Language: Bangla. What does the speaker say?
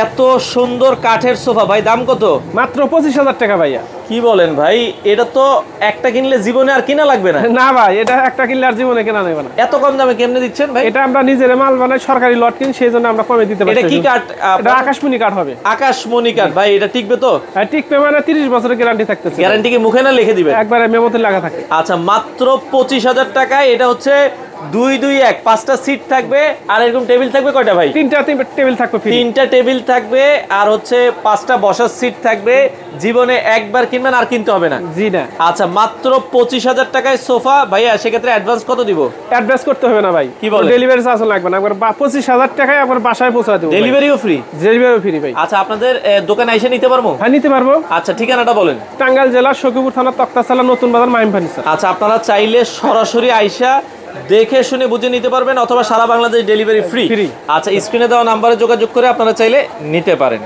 এত সুন্দর কাঠের সোফা ভাই, দাম কত? মাত্র 25,000 টাকা ভাইয়া। কি বলেন ভাই, এটা তো একটা কিনলে জীবনে আর কিনা লাগবে না। না ভাই, এটা একটা কিনলে আর জীবনে কেনা যাবে না। এত কম দামে কেমনে দিচ্ছেন ভাই? এটা আমরা নিজের মাল বানাই, সরকারি লট কিনি, সেই জন্য আমরা কমে দিতে পারি। এটা কি কাঠ? এটা আকাশমণি কাঠ হবে। আকাশমণি কাঠ ভাই, এটা টিকবে তো? টিকবে মানে 30 বছরের গ্যারান্টি থাকতেছে। গ্যারান্টি কি মুখে না লিখে দিবেন? একবারে মেমোতে লাগা থাকে। আচ্ছা, মাত্র 25,000 টাকায়। এটা হচ্ছে 2-2-1 5টা সিট থাকবে। আর এরকম টেবিল থাকবে কয়টা ভাই? 3টা টেবিল থাকবে ফ্রি। 3টা টেবিল থাকবে আর হচ্ছে 5টা বসার সিট থাকবে। জীবনে একবার কিনবেন আর কিনতে হবে না। জি না। আচ্ছা, মাত্র 25,000 টাকায় সোফা ভাইয়া, সেক্ষেত্রে অ্যাডভান্স কত দিব? অ্যাডভান্স করতে হবে না ভাই। কি বলেন? ডেলিভারি চার্জ লাগবে না। একবার 25,000 টাকায় আবার বাসায় পৌঁছে দেব। ডেলিভারিও ফ্রি? ডেলিভারিও ফ্রি ভাই। আচ্ছা, আপনাদের দোকানে এসে নিতে পারবো? হ্যাঁ, নিতে পারবো। আচ্ছা, ঠিকানাটা বলেন। টাঙ্গাইল জেলার সখীপুর থানা, তক্তাশালা, নতুন বাজার, মাইম ফার্নিচার। আচ্ছা, আপনারা চাইলে সরাসরি আইসা দেখে শুনে বুঝে নিতে পারবেন, অথবা সারা বাংলাদেশ ডেলিভারি ফ্রি। ফ্রি। আচ্ছা, স্ক্রিনে দেওয়া নাম্বারে যোগাযোগ করে আপনারা চাইলে নিতে পারেন।